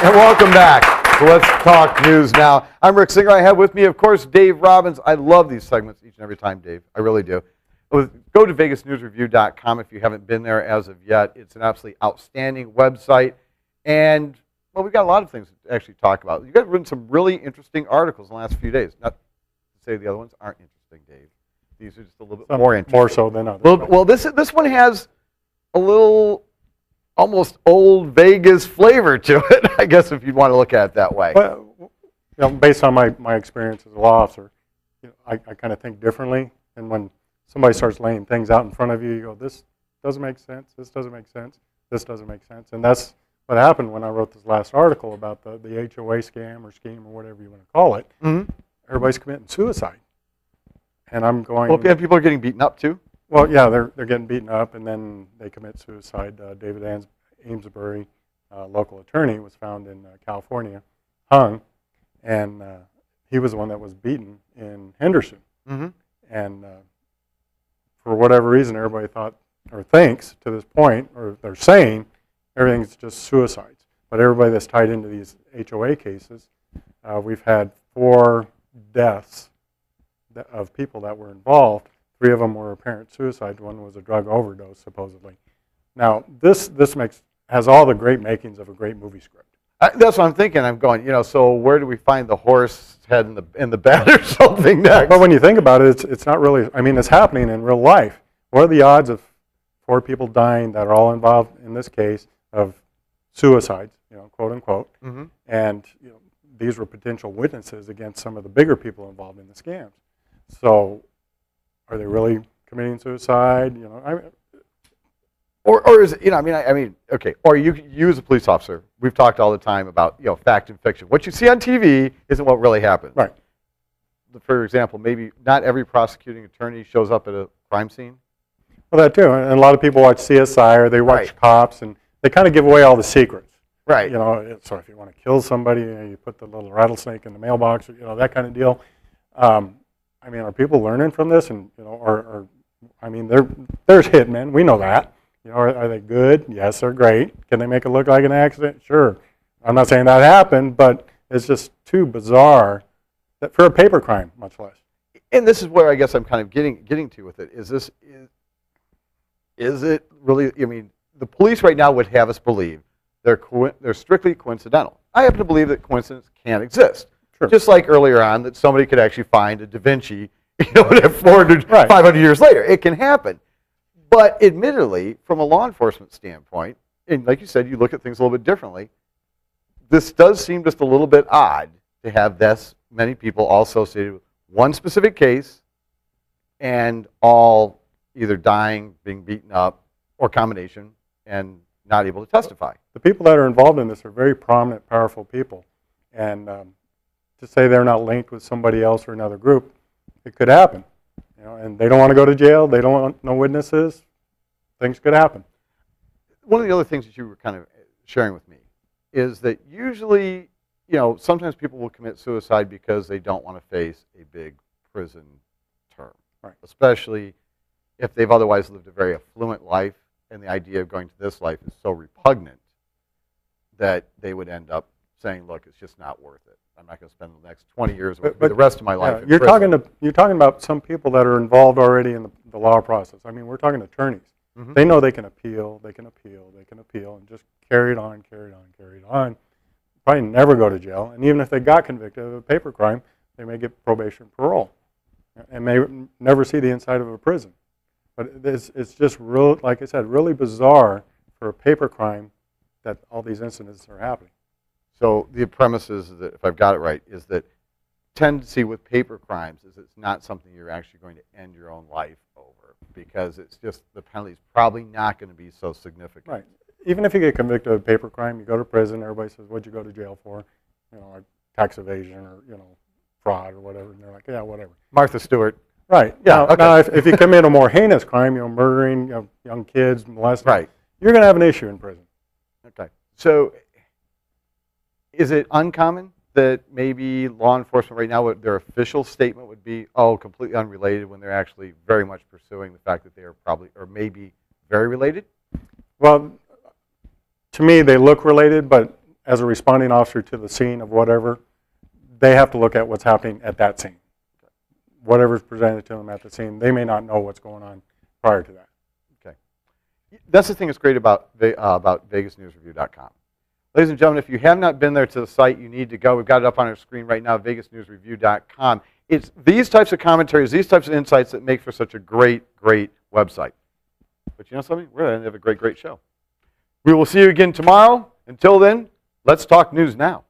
And welcome back to Let's Talk News Now. I'm Rick Singer. I have with me, of course, Dave Robbins. I love these segments each and every time, Dave. I really do. Go to VegasNewsReview.com if you haven't been there as of yet. It's an absolutely outstanding website. And, well, we've got a lot of things to actually talk about. You've written some really interesting articles in the last few days. Not to say the other ones aren't interesting, Dave. These are just a little bit more interesting. More so than others. Well, this one has a little almost old Vegas flavor to it, I guess, if you'd want to look at it that way. Well, based on my experience as a law officer, I kind of think differently. And when somebody starts laying things out in front of you, you go, this doesn't make sense, this doesn't make sense, this doesn't make sense. And that's what happened when I wrote this last article about the HOA scam or scheme or whatever you want to call it. Mm-hmm. Everybody's committing suicide. And I'm going... Well, yeah, people are getting beaten up, too. Well, yeah, they're getting beaten up, and then they commit suicide. David Amesbury, local attorney, was found in California, hung, and he was the one that was beaten in Henderson. Mm-hmm. And for whatever reason, everybody thought or thinks to this point, or they're saying, everything's just suicides. But everybody that's tied into these HOA cases, we've had 4 deaths of people that were involved. 3 of them were apparent suicide. 1 was a drug overdose, supposedly. Now, this has all the great makings of a great movie script. That's what I'm thinking. I'm going, so where do we find the horse head in the bed or something next? But when you think about it, it's not really, I mean, it's happening in real life. What are the odds of 4 people dying that are all involved, in this case, of suicides, quote unquote, mm-hmm. And these were potential witnesses against some of the bigger people involved in the scams. So, are they really committing suicide? Or is it, I mean, okay. Or you as a police officer, we've talked all the time about fact and fiction. What you see on TV isn't what really happens. Right. For example, maybe not every prosecuting attorney shows up at a crime scene. Well, that too. And a lot of people watch CSI or they watch Cops, and they kind of give away all the secrets. Right. So if you want to kill somebody, you put the little rattlesnake in the mailbox, or that kind of deal. I mean, are people learning from this? And I mean, there's hitmen. We know that. Are they good? Yes, they're great. Can they make it look like an accident? Sure. I'm not saying that happened, but it's just too bizarre that for a paper crime, much less. And this is where I guess I'm kind of getting to with it. Is it really? I mean, the police right now would have us believe they're strictly coincidental. I happen to believe that coincidence can exist. Sure. Just like earlier on, that somebody could actually find a Da Vinci, 400, 500 years later. It can happen. But admittedly, from a law enforcement standpoint, and like you said, you look at things a little bit differently, this does seem just a little bit odd to have this many people all associated with one specific case and all either dying, being beaten up, or combination, and not able to testify. The people that are involved in this are very prominent, powerful people. And to say they're not linked with somebody else or another group, it could happen. And they don't want to go to jail. They don't want no witnesses. Things could happen. One of the other things that you were kind of sharing with me is that usually, sometimes people will commit suicide because they don't want to face a big prison term, especially if they've otherwise lived a very affluent life, and the idea of going to this life is so repugnant that they would end up saying, look, it's just not worth it. I'm not going to spend the next 20 years or the rest of my life in prison. You're talking about some people that are involved already in the law process. I mean, we're talking attorneys. Mm-hmm. They know they can appeal, and just carry it on. Probably never go to jail. And even if they got convicted of a paper crime, they may get probation and parole and may never see the inside of a prison. But it's just, like I said, really bizarre for a paper crime that all these incidents are happening. So the premise is that, if I've got it right, is that tendency with paper crimes is it's not something you're actually going to end your own life over, because it's just the penalty's probably not going to be so significant. Right. Even if you get convicted of a paper crime, you go to prison, everybody says, what'd you go to jail for? Like tax evasion or, fraud or whatever. And they're like, yeah, whatever. Martha Stewart. Right. Yeah. Now if you commit a more heinous crime, murdering young kids, molesting, you're going to have an issue in prison. Okay. So is it uncommon that maybe law enforcement right now, their official statement would be, completely unrelated, when they're actually very much pursuing the fact that they are probably, or maybe, very related? Well, to me, they look related, but as a responding officer to the scene of whatever, they have to look at what's happening at that scene. Whatever's presented to them at the scene, they may not know what's going on prior to that. Okay. That's the thing that's great about VegasNewsReview.com. Ladies and gentlemen, if you have not been there to the site, you need to go. We've got it up on our screen right now, VegasNewsReview.com. It's these types of commentaries, these types of insights that make for such a great, great website. But you know something? We're going to have a great, great show. We will see you again tomorrow. Until then, let's talk news now.